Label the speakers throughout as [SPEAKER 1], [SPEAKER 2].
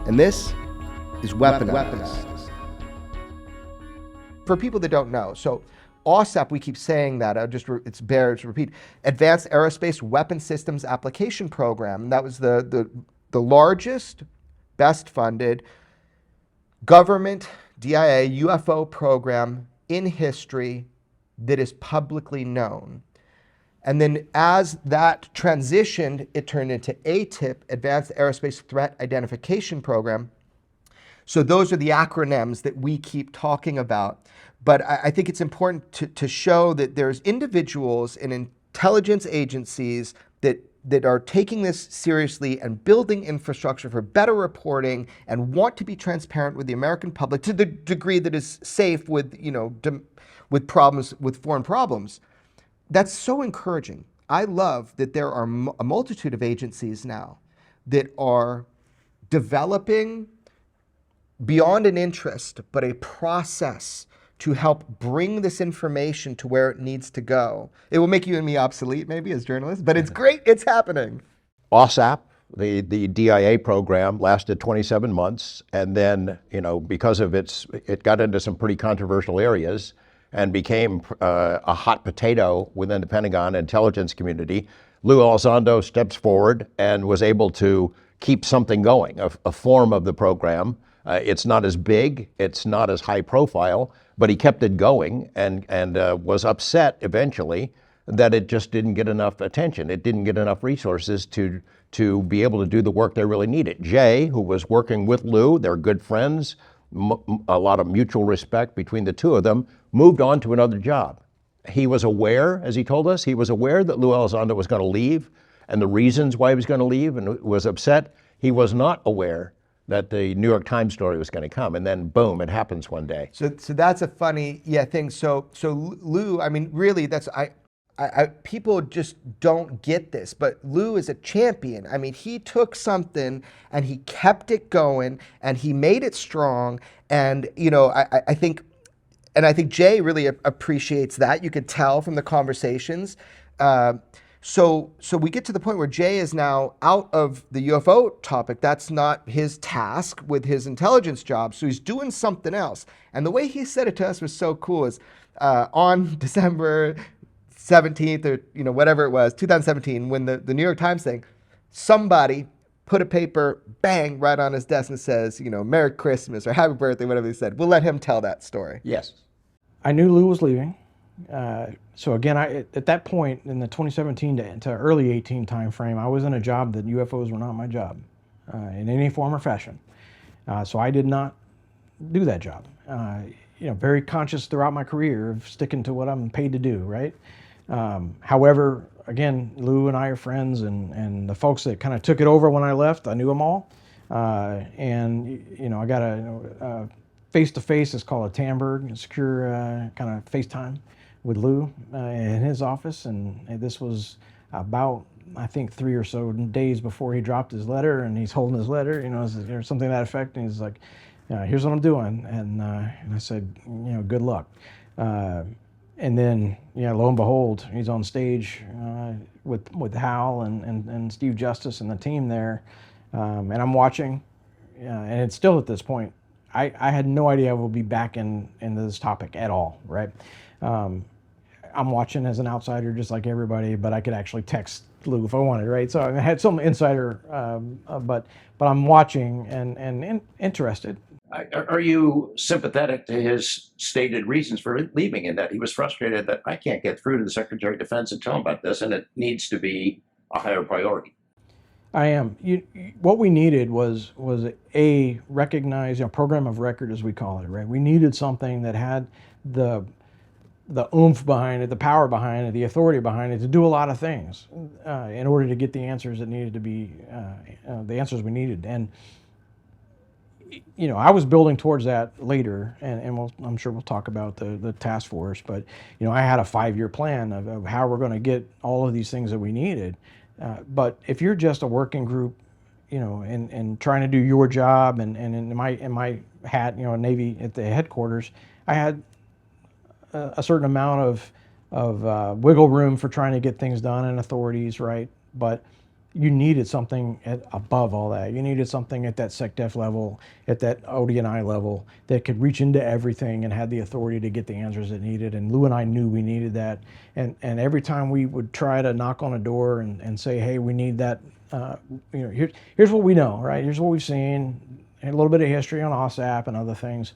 [SPEAKER 1] And this is Weaponized. For people that don't know, so AATIP, we keep saying that, it's bears to repeat, Advanced Aerospace Weapon Systems Application Program. That was the largest, best funded government DIA UFO program in history that is publicly known. And then as that transitioned, it turned into AATIP, Advanced Aerospace Threat Identification Program. So those are the acronyms that we keep talking about. But I think it's important to show that there's individuals and intelligence agencies that are taking this seriously and building infrastructure for better reporting and want to be transparent with the American public to the degree that is safe with, with problems, with foreign problems. That's so encouraging. I love that there are a multitude of agencies now that are developing beyond an interest, but a process to help bring this information to where it needs to go. It will make you and me obsolete maybe as journalists, but it's great, it's happening.
[SPEAKER 2] AATIP, the DIA program, lasted 27 months, and then, because of it got into some pretty controversial areas and became a hot potato within the Pentagon intelligence community. Lou Elizondo steps forward and was able to keep something going, a form of the program. It's not as big, it's not as high profile, but he kept it going and was upset eventually that it just didn't get enough attention. It didn't get enough resources to be able to do the work they really needed. Jay, who was working with Lou, they're good friends, a lot of mutual respect between the two of them, moved on to another job. He was aware, as he told us, he was aware that Lou Elizondo was going to leave and the reasons why he was going to leave and was upset. He was not aware that the New York Times story was going to come, and then boom, it happens one day.
[SPEAKER 1] So that's a funny thing. So Lou, I mean, really, that's people just don't get this, but Lou is a champion. I mean, he took something and he kept it going and he made it strong. And I think Jay really appreciates that. You could tell from the conversations. So we get to the point where Jay is now out of the UFO topic. That's not his task with his intelligence job. So he's doing something else. And the way he said it to us was so cool. Is on December 17th or whatever it was, 2017, when the New York Times thing, somebody put a paper, bang, right on his desk and says, Merry Christmas or Happy Birthday, whatever they said. We'll let him tell that story.
[SPEAKER 2] Yes.
[SPEAKER 3] I knew Lou was leaving. So again, at that point in the 2017 to early 18 time frame, I was in a job that UFOs were not my job in any form or fashion. So I did not do that job. Very conscious throughout my career of sticking to what I'm paid to do, right? However, again, Lou and I are friends, and the folks that kind of took it over when I left, I knew them all. And I got a face-to-face, it's called a Tamberg, a secure kind of FaceTime with Lou in his office, and this was about, I think, 3 or so days before he dropped his letter, and he's holding his letter, or something to that effect, and he's like, here's what I'm doing, and I said, good luck. And then, lo and behold, he's on stage with Hal and Steve Justice and the team there, and I'm watching, and it's still at this point, I had no idea I would be back into this topic at all, right? I'm watching as an outsider just like everybody, but I could actually text Lou if I wanted, right? So I had some insider, but I'm watching and interested.
[SPEAKER 2] Are you sympathetic to his stated reasons for leaving, in that he was frustrated that I can't get through to the Secretary of Defense and tell him about this, and it needs to be a higher priority?
[SPEAKER 3] I am. What we needed was a recognized, program of record, as we call it, right? We needed something that had the oomph behind it, the power behind it, the authority behind it to do a lot of things in order to get the answers that needed to be, the answers we needed. And, I was building towards that later, and I'm sure we'll talk about the task force, but, I had a 5-year plan of how we're going to get all of these things that we needed. But if you're just a working group, and trying to do your job, and in my hat, Navy at the headquarters, I had a certain amount of wiggle room for trying to get things done and authorities, right? But you needed something above all that. You needed something at that SecDef level, at that ODNI level, that could reach into everything and had the authority to get the answers it needed. And Lou and I knew we needed that. And every time we would try to knock on a door and say, hey, we need that, here's what we know, right? Here's what we've seen, a little bit of history on OSAP and other things.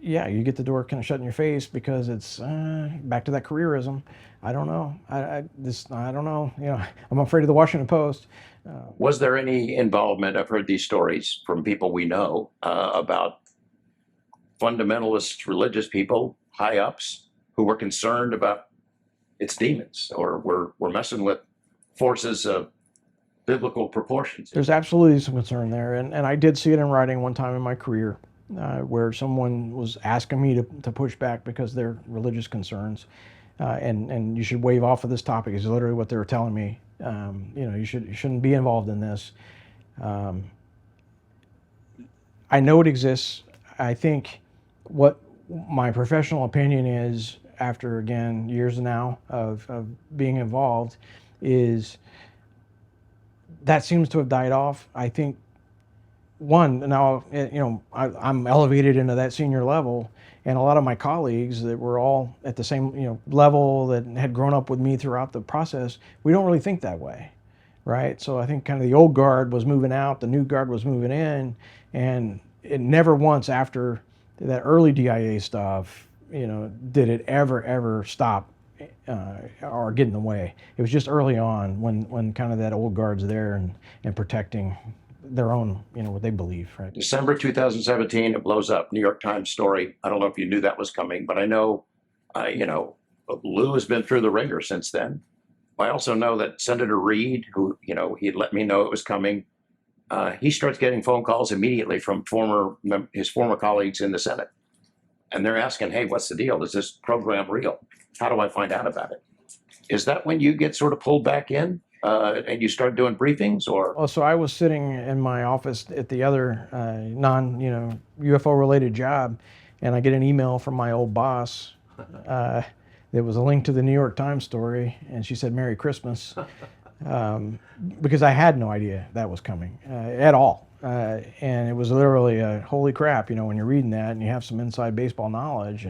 [SPEAKER 3] You get the door kind of shut in your face because it's back to that careerism. I don't know. I don't know. I'm afraid of the Washington Post.
[SPEAKER 2] Was there any involvement? I've heard these stories from people we know about fundamentalist religious people, high ups, who were concerned about its demons or were messing with forces of biblical proportions.
[SPEAKER 3] There's absolutely some concern there, and I did see it in writing one time in my career, where someone was asking me to push back because of their religious concerns, and you should waive off of this topic is literally what they were telling me. You shouldn't be involved in this. I know it exists. I think what my professional opinion is, after again years now of being involved, is that seems to have died off. I think now, I'm elevated into that senior level, and a lot of my colleagues that were all at the same, level, that had grown up with me throughout the process, we don't really think that way, right? So I think kind of the old guard was moving out, the new guard was moving in, and it never once after that early DIA stuff, did it ever stop or get in the way. It was just early on when kind of that old guard's there and protecting their own, what they believe, right?
[SPEAKER 2] December 2017, it blows up. New York Times story. I don't know if you knew that was coming, but I know, Lou has been through the ringer since then. I also know that Senator Reid, who, he had let me know it was coming, he starts getting phone calls immediately from his former colleagues in the Senate. And they're asking, hey, what's the deal? Is this program real? How do I find out about it? Is that when you get sort of pulled back in and you start doing briefings, or?
[SPEAKER 3] Well, so I was sitting in my office at the other UFO related job, and I get an email from my old boss. There was a link to the New York Times story, and she said, Merry Christmas, because I had no idea that was coming at all. And it was literally holy crap, when you're reading that and you have some inside baseball knowledge,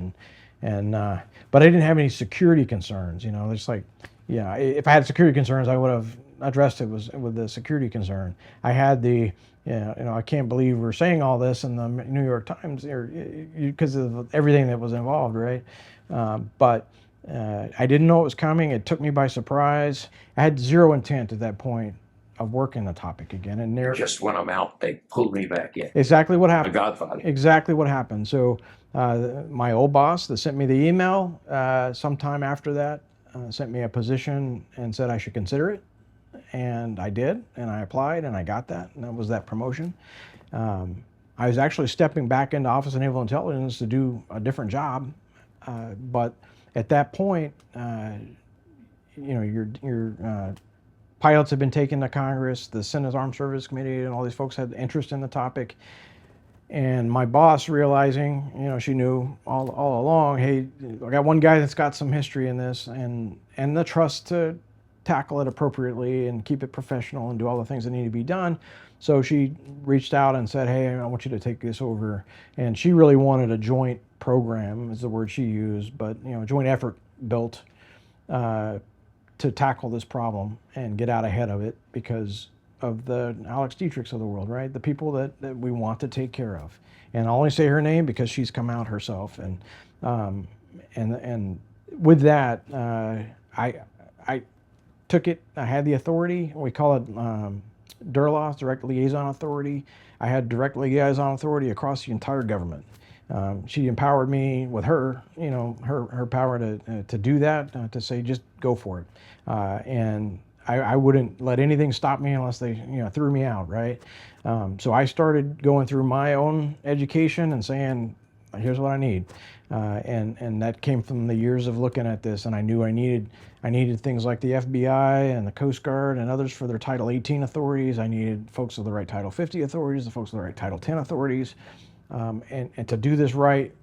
[SPEAKER 3] but I didn't have any security concerns, it's like, if I had security concerns, I would have addressed it with the security concern. I had I can't believe we're saying all this in the New York Times because of everything that was involved, right? But I didn't know it was coming. It took me by surprise. I had zero intent at that point of working the topic again. And
[SPEAKER 2] Just when I'm out, they pulled me back in.
[SPEAKER 3] Exactly what happened.
[SPEAKER 2] The Godfather.
[SPEAKER 3] Exactly what happened. So my old boss that sent me the email sometime after that sent me a position and said I should consider it. And I did, and I applied, and I got that, and that was that promotion. I was actually stepping back into Office of Naval Intelligence to do a different job, but at that point, your pilots had been taken to Congress, the Senate Armed Services Committee, and all these folks had interest in the topic. And my boss, realizing, she knew all along, hey, I got one guy that's got some history in this, and the trust to tackle it appropriately and keep it professional and do all the things that need to be done. So she reached out and said, hey, I want you to take this over. And she really wanted a joint program, is the word she used, but a joint effort built to tackle this problem and get out ahead of it because of the Alex Dietrichs of the world, right? The people that we want to take care of. And I'll only say her name because she's come out herself. And with that, I took it. I had the authority. We call it DIRLA, Direct Liaison Authority. I had direct liaison authority across the entire government. She empowered me with her power to do that, to say just go for it. And I wouldn't let anything stop me unless they threw me out, right? So I started going through my own education and saying, here's what I need. And that came from the years of looking at this, and I knew I needed things like the FBI and the Coast Guard and others for their Title 18 authorities. I needed folks with the right Title 50 authorities, the folks with the right Title 10 authorities, and to do this right,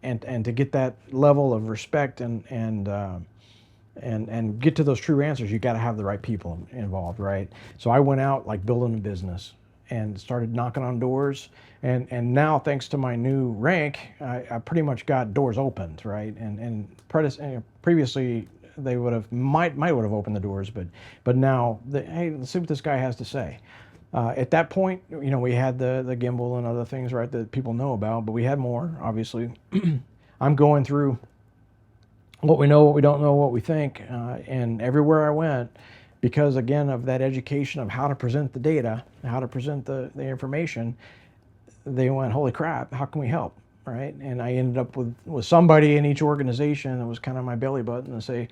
[SPEAKER 3] and to get that level of respect and And get to those true answers, you got to have the right people involved, right? So I went out like building a business and started knocking on doors. And now, thanks to my new rank, I pretty much got doors opened, right? And previously, they might would have opened the doors, but now, hey, let's see what this guy has to say. At that point, we had the gimbal and other things, right, that people know about, but we had more, obviously. I'm going through what we know, what we don't know, what we think, and everywhere I went, because again of that education of how to present the data, how to present the information, they went, holy crap, how can we help, right? And I ended up with somebody in each organization that was kind of my belly button and say,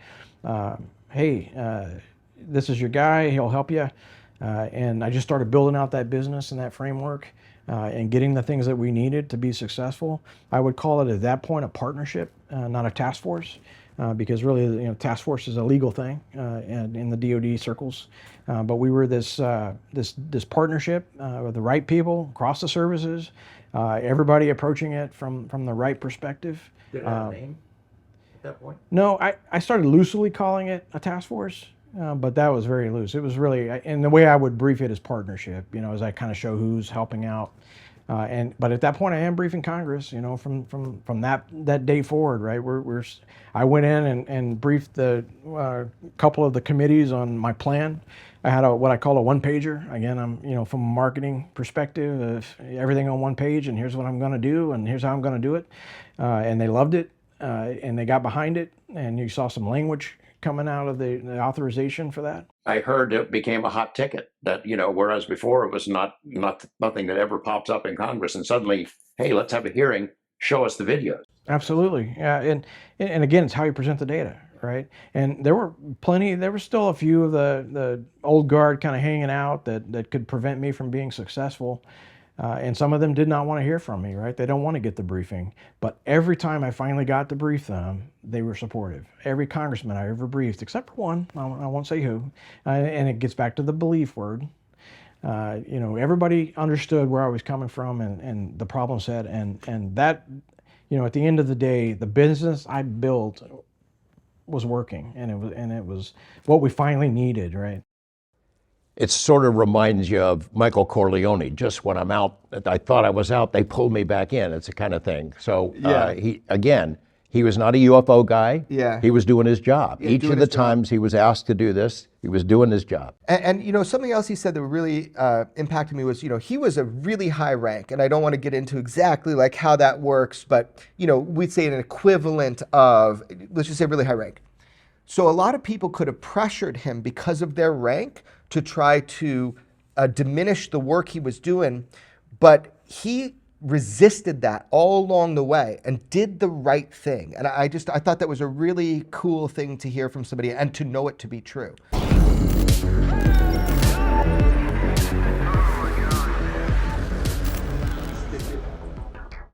[SPEAKER 3] hey, this is your guy, he'll help you. And I just started building out that business and that framework and getting the things that we needed to be successful. I would call it at that point a partnership, not a task force, because really, task force is a legal thing and in the DoD circles. But we were this partnership with the right people across the services, everybody approaching it from the right perspective.
[SPEAKER 2] Did it have a name at that point?
[SPEAKER 3] No, I started loosely calling it a task force. But that was very loose. It was really, and the way I would brief it is partnership, as I kind of show who's helping out. But at that point, I am briefing Congress, from that day forward, right? I went in and briefed the couple of the committees on my plan. I had what I call a one-pager. Again, I'm, from a marketing perspective, everything on one page, and here's what I'm going to do, and here's how I'm going to do it. And they loved it, and they got behind it, and you saw some language coming out of the authorization for that.
[SPEAKER 2] I heard it became a hot ticket that, whereas before it was nothing that ever pops up in Congress, and suddenly, hey, let's have a hearing, show us the videos.
[SPEAKER 3] Absolutely. Yeah. And again, it's how you present the data, right? And there were still a few of the old guard kind of hanging out that could prevent me from being successful. And some of them did not want to hear from me, right? They don't want to get the briefing. But every time I finally got to brief them, they were supportive. Every congressman I ever briefed, except for one, I won't say who, and it gets back to the belief word. Everybody understood where I was coming from and the problem set, and that, at the end of the day, the business I built was working, and it was what we finally needed, right?
[SPEAKER 2] It sort of reminds you of Michael Corleone. Just when I'm out, I thought I was out, they pulled me back in. It's a kind of thing. So he was not a UFO guy.
[SPEAKER 1] Yeah.
[SPEAKER 2] He was doing his job.
[SPEAKER 1] Yeah,
[SPEAKER 2] Each
[SPEAKER 1] doing
[SPEAKER 2] of the
[SPEAKER 1] his job.
[SPEAKER 2] times he was asked to do this, he was doing his job.
[SPEAKER 1] And something else he said that really impacted me was, he was a really high rank, and I don't want to get into exactly like how that works, but we'd say an equivalent of, let's just say, really high rank. So a lot of people could have pressured him because of their rank to try to diminish the work he was doing, but he resisted that all along the way and did the right thing. And I thought that was a really cool thing to hear from somebody and to know it to be true.